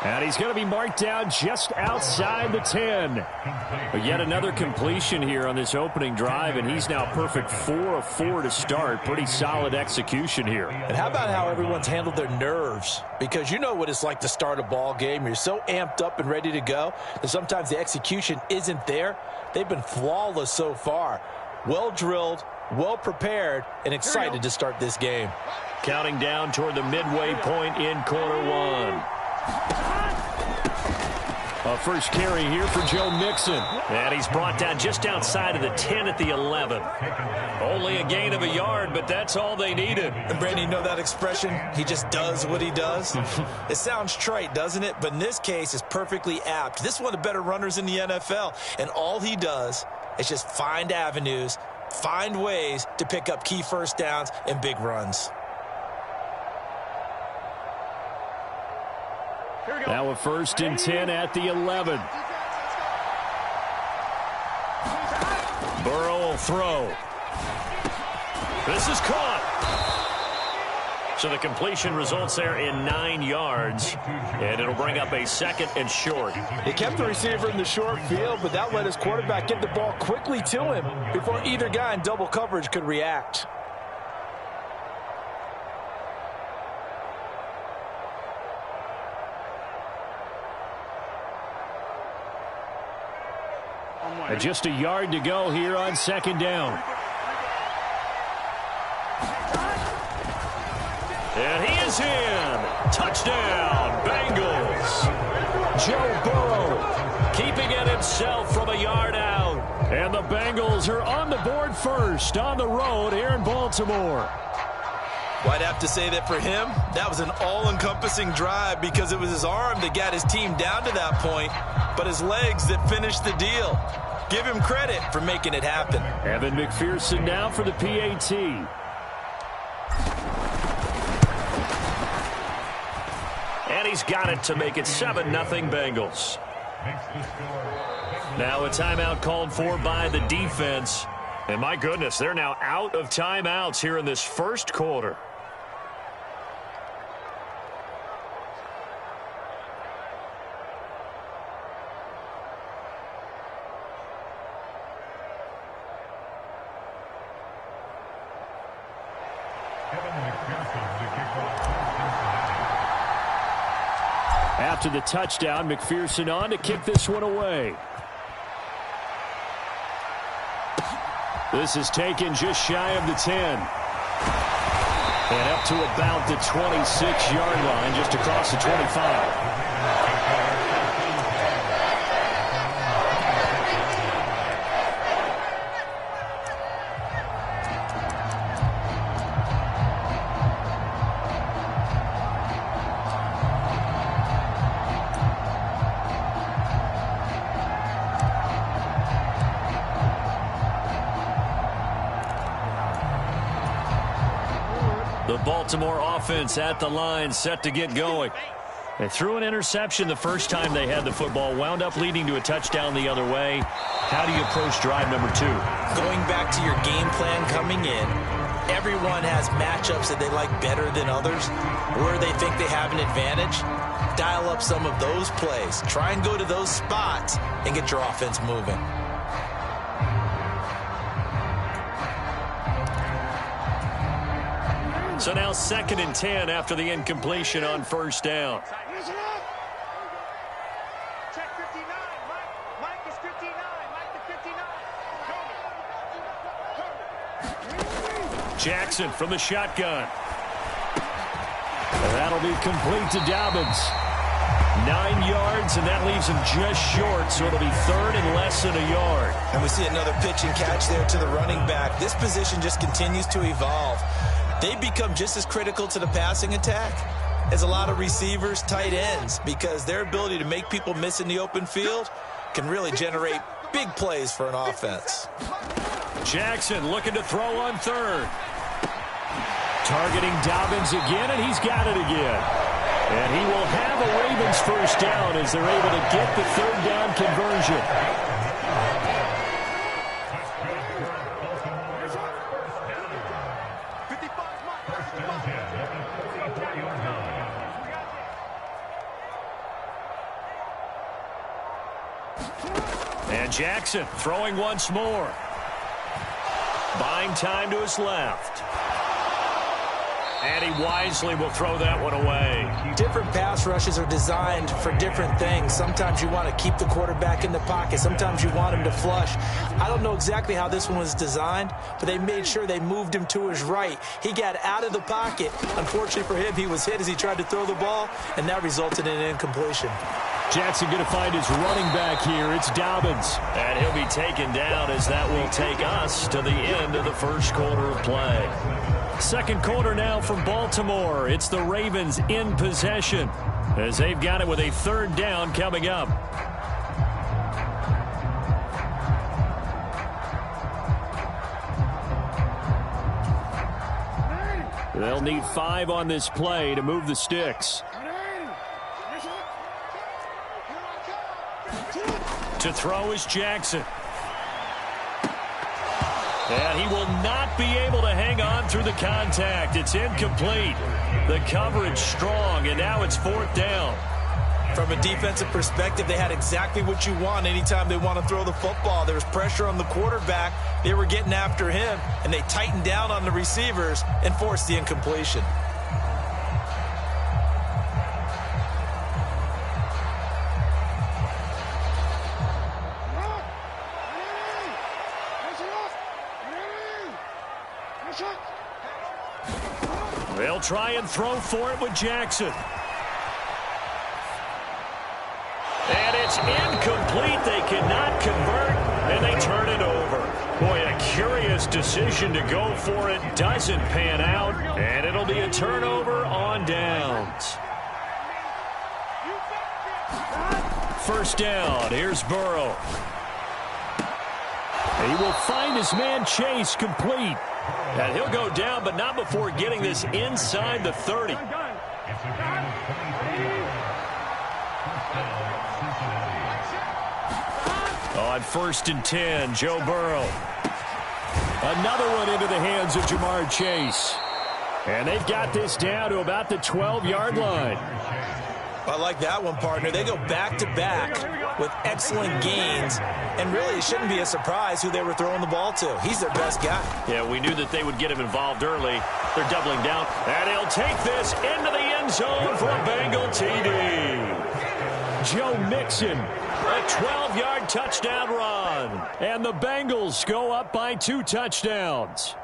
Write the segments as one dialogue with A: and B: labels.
A: And he's going to be marked down just outside the 10. But yet another completion here on this opening drive, and he's now perfect 4 of 4 to start. Pretty solid execution here.
B: And how about how everyone's handled their nerves? Because you know what it's like to start a ball game. You're so amped up and ready to go that sometimes the execution isn't there. They've been flawless so far. Well drilled, well prepared, and excited to start this game.
A: Counting down toward the midway point in quarter one. A first carry here for Joe Mixon. And he's brought down just outside of the 10 at the 11. Only a gain of a yard, but that's all they needed.
B: And Brandon, you know that expression? He just does what he does? It sounds trite, doesn't it? But in this case, it's perfectly apt. This is one of the better runners in the NFL. And all he does is just find avenues, find ways to pick up key first downs and big runs.
A: Now a 1st and 10 at the 11. Burrow will throw. This is caught. So the completion results there in 9 yards, and it'll bring up a 2nd and short.
B: He kept the receiver in the short field, but that let his quarterback get the ball quickly to him before either guy in double coverage could react.
A: And just a yard to go here on 2nd down. And he is in. Touchdown, Bengals. Joe Burrow keeping it himself from a yard out. And the Bengals are on the board first on the road here in Baltimore.
B: Well, I'd have to say that for him, that was an all-encompassing drive because it was his arm that got his team down to that point, but his legs that finished the deal. Give him credit for making it happen.
A: Evan McPherson now for the PAT. And he's got it to make it 7-0 Bengals. Now a timeout called for by the defense. And my goodness, they're now out of timeouts here in this first quarter. After the touchdown, McPherson on to kick this one away. This is taken just shy of the 10. And up to about the 26-yard line, just across the 25. The Baltimore offense at the line, set to get going. They threw an interception the first time they had the football, wound up leading to a touchdown the other way. How do you approach drive number 2?
B: Going back to your game plan coming in, everyone has matchups that they like better than others, where they think they have an advantage. Dial up some of those plays. Try and go to those spots and get your offense moving.
A: So now 2nd and 10 after the incompletion on 1st down.
C: Check 59. Mike is 59. Mike the 59.
A: Jackson from the shotgun. And that'll be complete to Dobbins. 9 yards, and that leaves him just short, so it'll be 3rd and less than a yard.
B: And we see another pitch and catch there to the running back. This position just continues to evolve. They become just as critical to the passing attack as a lot of receivers, tight ends, because their ability to make people miss in the open field can really generate big plays for an offense.
A: Jackson looking to throw on 3rd. Targeting Dobbins again, and he's got it again. And he will have a Ravens first down as they're able to get the 3rd down conversion. And Jackson throwing once more. Buying time to his left. And he wisely will throw that one away.
B: Different pass rushes are designed for different things. Sometimes you want to keep the quarterback in the pocket. Sometimes you want him to flush. I don't know exactly how this one was designed, but they made sure they moved him to his right. He got out of the pocket. Unfortunately for him, he was hit as he tried to throw the ball, and that resulted in an incompletion.
A: Jackson going to find his running back here. It's Dobbins. And he'll be taken down as that will take us to the end of the first quarter of play. Second quarter now from Baltimore. It's the Ravens in possession as they've got it with a third down coming up. They'll need 5 on this play to move the sticks. To throw is Jackson. And he will not be able to hang on through the contact. It's incomplete. The coverage strong, and now it's fourth down.
B: From a defensive perspective, they had exactly what you want anytime they want to throw the football. There was pressure on the quarterback. They were getting after him, and they tightened down on the receivers and forced the incompletion.
A: They'll try and throw for it with Jackson. And it's incomplete. They cannot convert, and they turn it over. Boy, a curious decision to go for it. Doesn't pan out, and it'll be a turnover on downs. First down. Here's Burrow. He will find his man Chase complete. And he'll go down, but not before getting this inside the 30. On 1st and 10, Joe Burrow. Another one into the hands of Jamar Chase. And they've got this down to about the 12-yard line.
B: I like that one, partner. They go back-to-back with excellent gains. And really, it shouldn't be a surprise who they were throwing the ball to. He's their best guy.
A: Yeah, we knew that they would get him involved early. They're doubling down. And he'll take this into the end zone for a Bengal TD. Joe Mixon, a 12-yard touchdown run. And the Bengals go up by 2 touchdowns.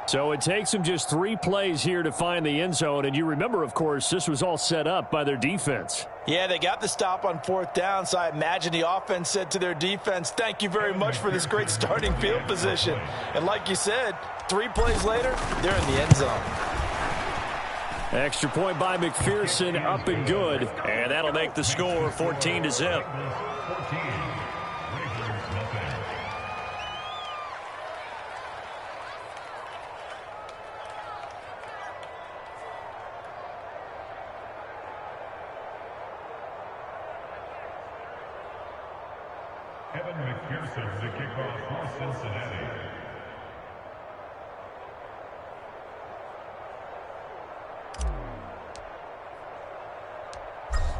A: So it takes them just 3 plays here to find the end zone. And you remember, of course, this was all set up by their defense.
B: Yeah, they got the stop on 4th down, so I imagine the offense said to their defense, thank you very much for this great starting field position. And like you said, 3 plays later, they're in the end zone.
A: Extra point by McPherson, up and good. And that'll make the score 14-0.
D: McPherson to kick off for Cincinnati.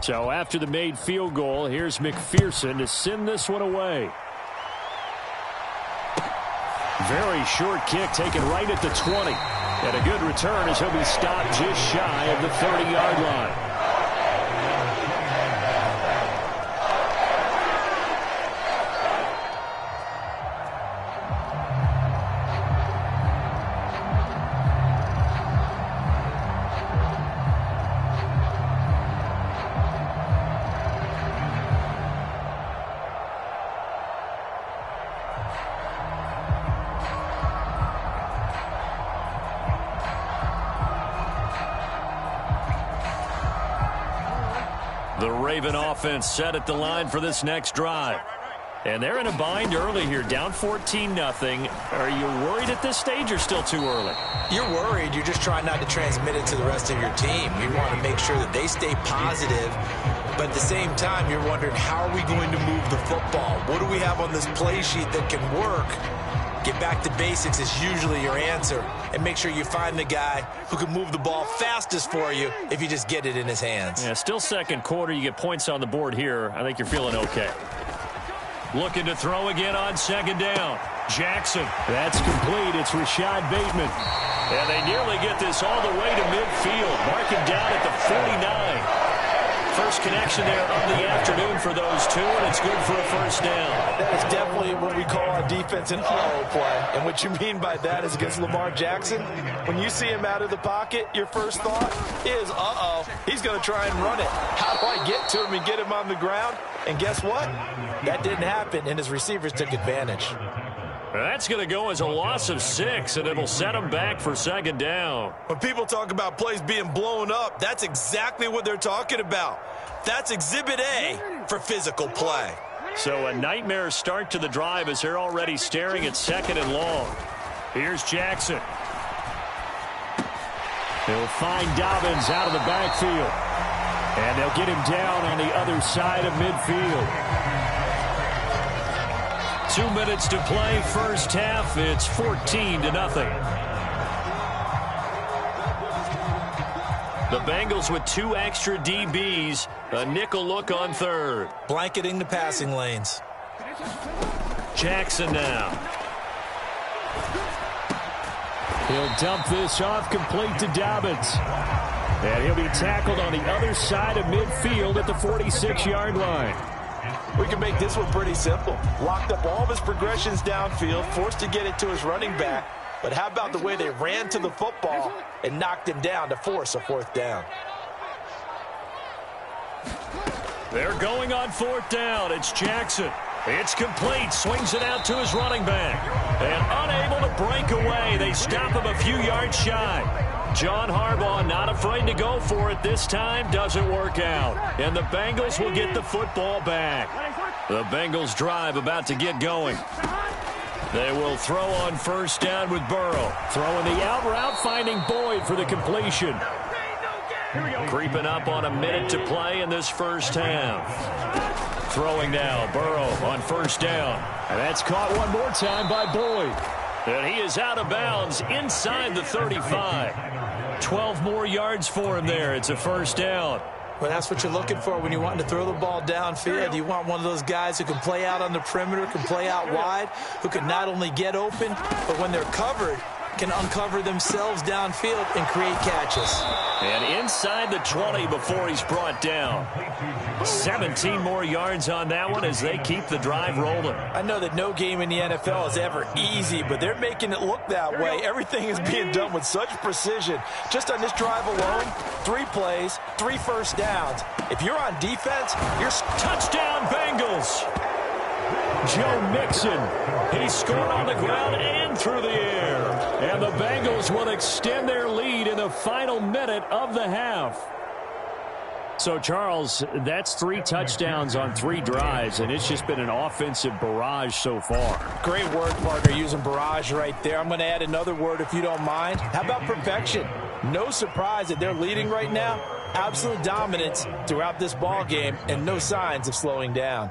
A: So after the made field goal, here's McPherson to send this one away. Very short kick taken right at the 20. And a good return as he'll be stopped just shy of the 30-yard line. The Raven offense set at the line for this next drive. And they're in a bind early here, down 14-0. Are you worried at this stage or still too early?
B: You're worried. You're just trying not to transmit it to the rest of your team. You want to make sure that they stay positive. But at the same time, you're wondering, how are we going to move the football? What do we have on this play sheet that can work? Get back to basics is usually your answer. And make sure you find the guy who can move the ball fastest for you if you just get it in his hands.
A: Yeah, still second quarter. You get points on the board here. I think you're feeling okay. Looking to throw again on second down. Jackson. That's complete. It's Rashad Bateman. And they nearly get this all the way to midfield. Mark him down at the 49. First connection there of the afternoon for those two, and it's good for a first down.
B: That is definitely what we call a defense an uh-oh play. And what you mean by that is against Lamar Jackson, when you see him out of the pocket, your first thought is, uh-oh, he's going to try and run it. How do I get to him and get him on the ground? And guess what? That didn't happen, and his receivers took advantage.
A: That's going to go as a loss of 6, and it'll set them back for second down.
B: When people talk about plays being blown up, that's exactly what they're talking about. That's Exhibit A for physical play.
A: So a nightmare start to the drive as they're already staring at second and long. Here's Jackson. He'll find Dobbins out of the backfield. And they'll get him down on the other side of midfield. 2 minutes to play, first half. It's 14-0. The Bengals with 2 extra DBs. A nickel look on third.
B: Blanketing the passing lanes.
A: Jackson now. He'll dump this off complete to Dobbins. And he'll be tackled on the other side of midfield at the 46-yard line.
B: We can make this one pretty simple. Locked up all of his progressions downfield, forced to get it to his running back. But how about the way they ran to the football and knocked him down to force a fourth down?
A: They're going on fourth down. It's Jackson. It's complete. Swings it out to his running back. And unable to break away. They stop him a few yards shy. John Harbaugh not afraid to go for it this time. Doesn't work out. And the Bengals will get the football back. The Bengals drive about to get going. They will throw on first down with Burrow. Throwing the out route, finding Boyd for the completion. Creeping up on a minute to play in this first half. Throwing now, Burrow on first down. And that's caught one more time by Boyd. And he is out of bounds inside the 35. 12 more yards for him there. It's a first down.
B: Well, that's what you're looking for when you want to throw the ball downfield. You want one of those guys who can play out on the perimeter, can play out wide, who can not only get open, but when they're covered, can uncover themselves downfield and create catches.
A: And inside the 20 before he's brought down. 17 more yards on that one as they keep the drive rolling.
B: I know that no game in the NFL is ever easy, but they're making it look that way. Everything is being done with such precision. Just on this drive alone, 3 plays, 3 first downs. If you're on defense, you're...
A: Touchdown, Bengals! Joe Mixon. He scored on the ground and through the air. And the Bengals will extend their lead in the final minute of the half. So, Charles, that's 3 touchdowns on 3 drives, and it's just been an offensive barrage so far.
B: Great word, partner, using barrage right there. I'm going to add another word if you don't mind. How about perfection? No surprise that they're leading right now. Absolute dominance throughout this ball game and no signs of slowing down.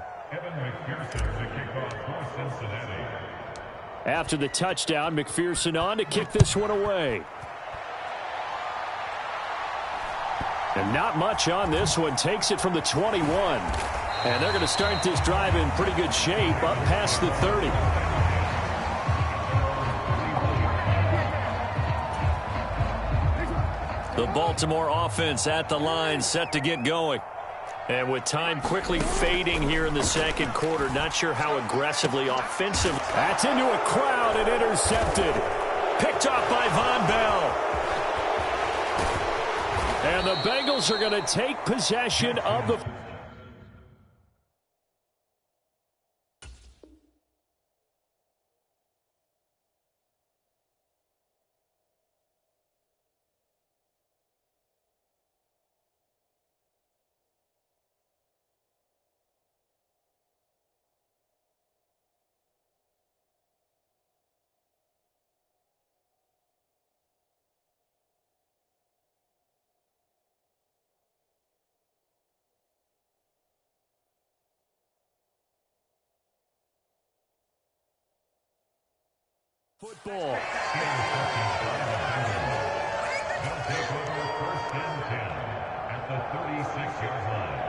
A: After the touchdown, McPherson on to kick this one away. And not much on this one. Takes it from the 21. And they're going to start this drive in pretty good shape up past the 30. The Baltimore offense at the line, set to get going. And with time quickly fading here in the second quarter, not sure how aggressively offensive. That's into a crowd and intercepted. Picked off by Von Bell. And the Bengals are going to take possession of the... football.
D: Take over first and 10 at the 36-yard line.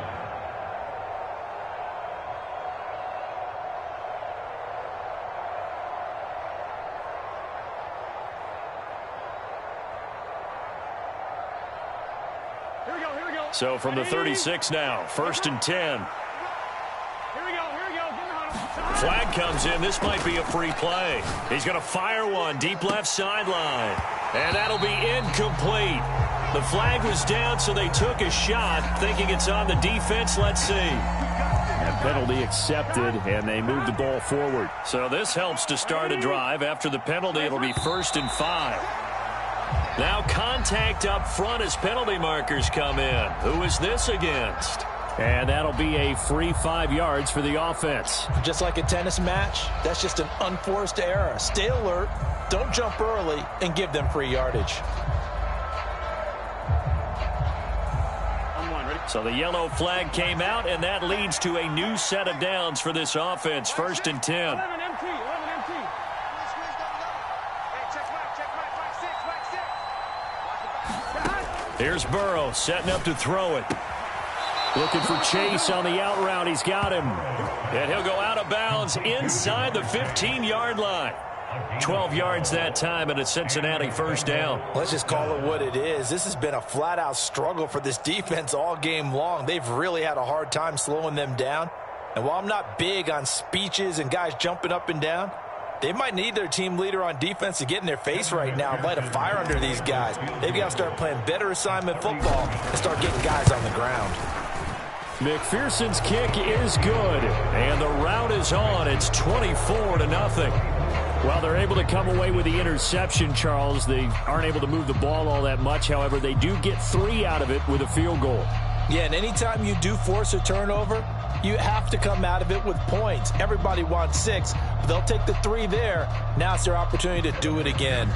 A: So from the 36 now, 1st and 10. Flag comes in. This might be a free play. He's going to fire one deep left sideline. And that'll be incomplete. The flag was down, so they took a shot, thinking it's on the defense. Let's see.
E: And penalty accepted, and they move the ball forward.
A: So this helps to start a drive. After the penalty, it'll be 1st and 5. Now contact up front as penalty markers come in. Who is this against?
E: And that'll be a free 5 yards for the offense.
B: Just like a tennis match, that's just an unforced error. Stay alert, don't jump early, and give them free yardage.
A: So the yellow flag came out, and that leads to a new set of downs for this offense. 1st and 10. Here's Burrow setting up to throw it. Looking for Chase on the out route. He's got him. And he'll go out of bounds inside the 15-yard line. 12 yards that time, and a Cincinnati 1st down.
B: Let's just call it what it is. This has been a flat-out struggle for this defense all game long. They've really had a hard time slowing them down. And while I'm not big on speeches and guys jumping up and down, they might need their team leader on defense to get in their face right now and light a fire under these guys. They've got to start playing better assignment football and start getting guys on the ground.
A: McPherson's kick is good, and the route is on. It's 24-0.
E: Well, they're able to come away with the interception, Charles. They aren't able to move the ball all that much. However, they do get 3 out of it with a field goal.
B: Yeah, and anytime you do force a turnover, you have to come out of it with points. Everybody wants 6, but they'll take the 3 there. Now it's their opportunity to do it again.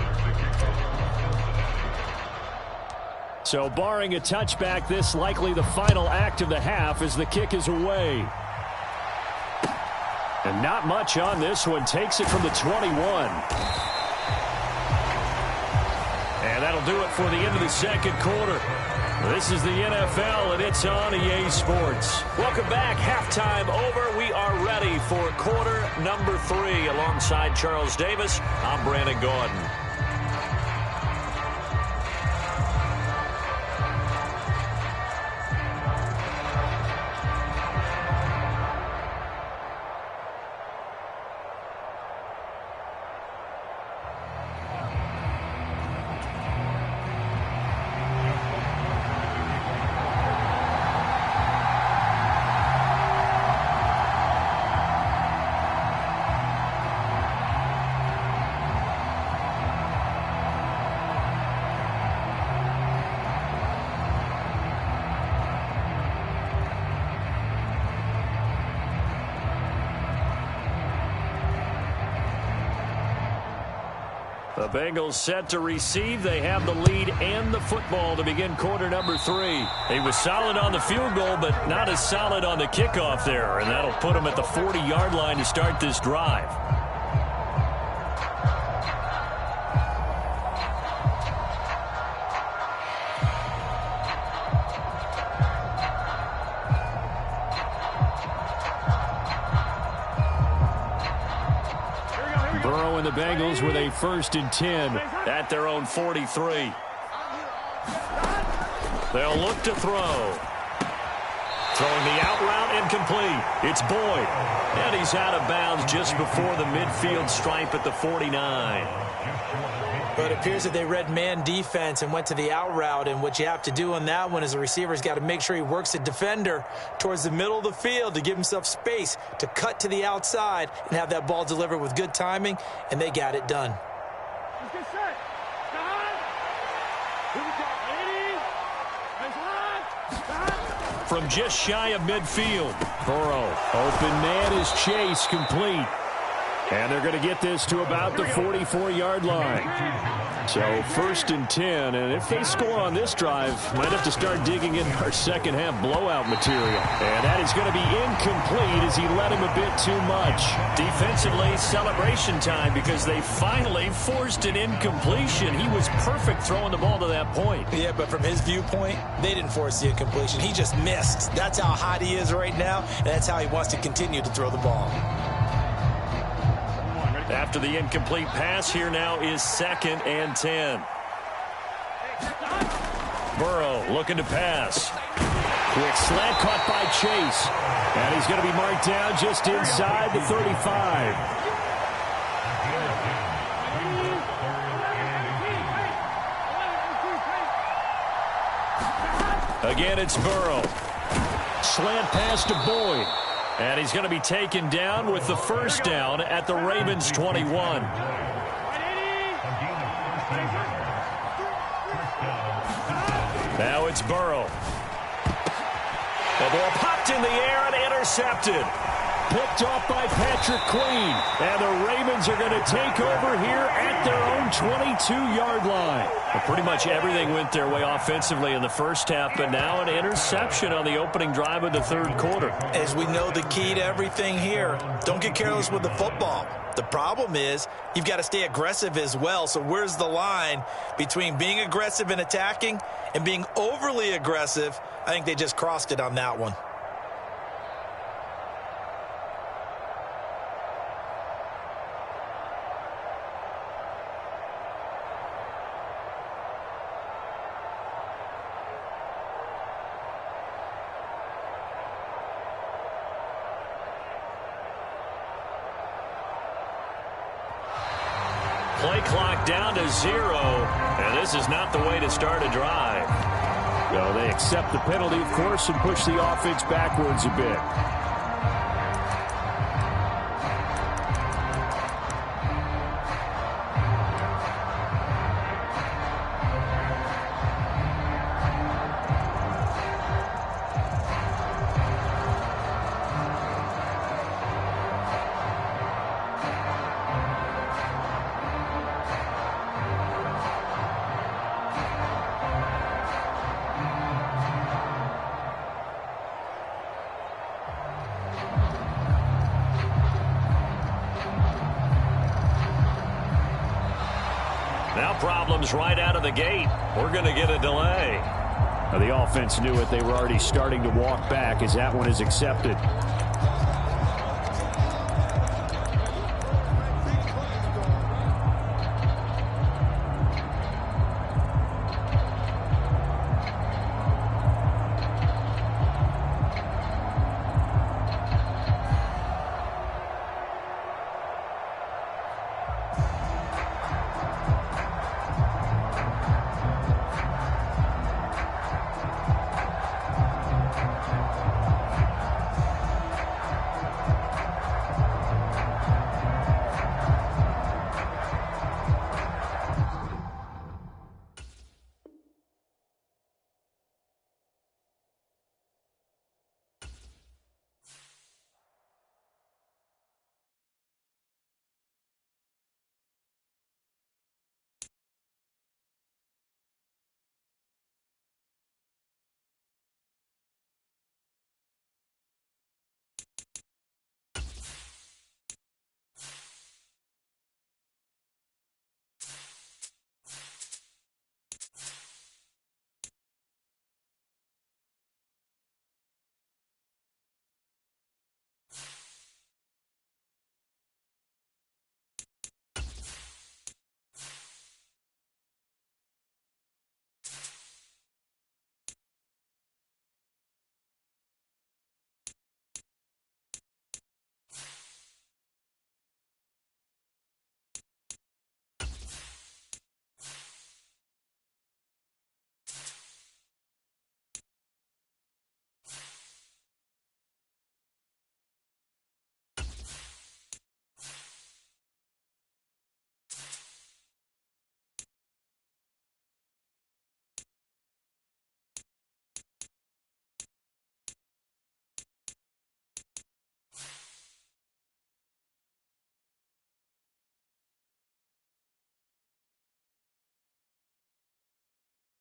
E: So barring a touchback, this likely the final act of the half as the kick is away. And not much on this one. Takes it from the 21.
A: And that'll do it for the end of the second quarter. This is the NFL, and it's on EA Sports. Welcome back. Halftime over. We are ready for quarter number 3. Alongside Charles Davis, I'm Brandon Gordon. The Bengals set to receive. They have the lead and the football to begin quarter number 3. He was solid on the field goal, but not as solid on the kickoff there, and that'll put him at the 40-yard line to start this drive.
E: Burrow and the Bengals with a 1st and 10
A: at their own 43. They'll look to throw. Throwing the out route incomplete. It's Boyd. And he's out of bounds just before the midfield stripe at the 49.
B: But it appears that they read man defense and went to the out route, and what you have to do on that one is the receiver's got to make sure he works the defender towards the middle of the field to give himself space to cut to the outside and have that ball delivered with good timing, and they got it done.
A: From just shy of midfield,
E: Burrow, open man is Chase, complete. And they're going to get this to about the 44-yard line. So 1st and 10, and if they score on this drive, might have to start digging in our second half blowout material. And that is going to be incomplete as he let him a bit too much.
A: Defensively, celebration time because they finally forced an incompletion. He was perfect throwing the ball to that point.
B: Yeah, but from his viewpoint, they didn't force the incompletion. He just missed. That's how hot he is right now, and that's how he wants to continue to throw the ball.
A: After the incomplete pass, here now is 2nd and 10. Burrow looking to pass.
E: Quick slant caught by Chase. And he's going to be marked down just inside the 35. Again, it's Burrow. Slant pass to Boyd. And he's going to be taken down with the first down at the Ravens 21. Now it's Burrow. The ball popped in the air and intercepted. Picked off by Patrick Queen. And the Ravens are going to take over here at their own 22-yard line. Well, pretty much everything went their way offensively in the first half, but now an interception on the opening drive of the third quarter.
B: As we know, the key to everything here, don't get careless with the football. The problem is you've got to stay aggressive as well. So where's the line between being aggressive and attacking and being overly aggressive? I think they just crossed it on that one.
A: Play clock down to 0, and this is not the way to start a drive.
E: No, they accept the penalty, of course, and push the offense backwards a bit.
A: Now problems right out of the gate. We're going to get a delay.
E: Now, the offense knew it. They were already starting to walk back as that one is accepted.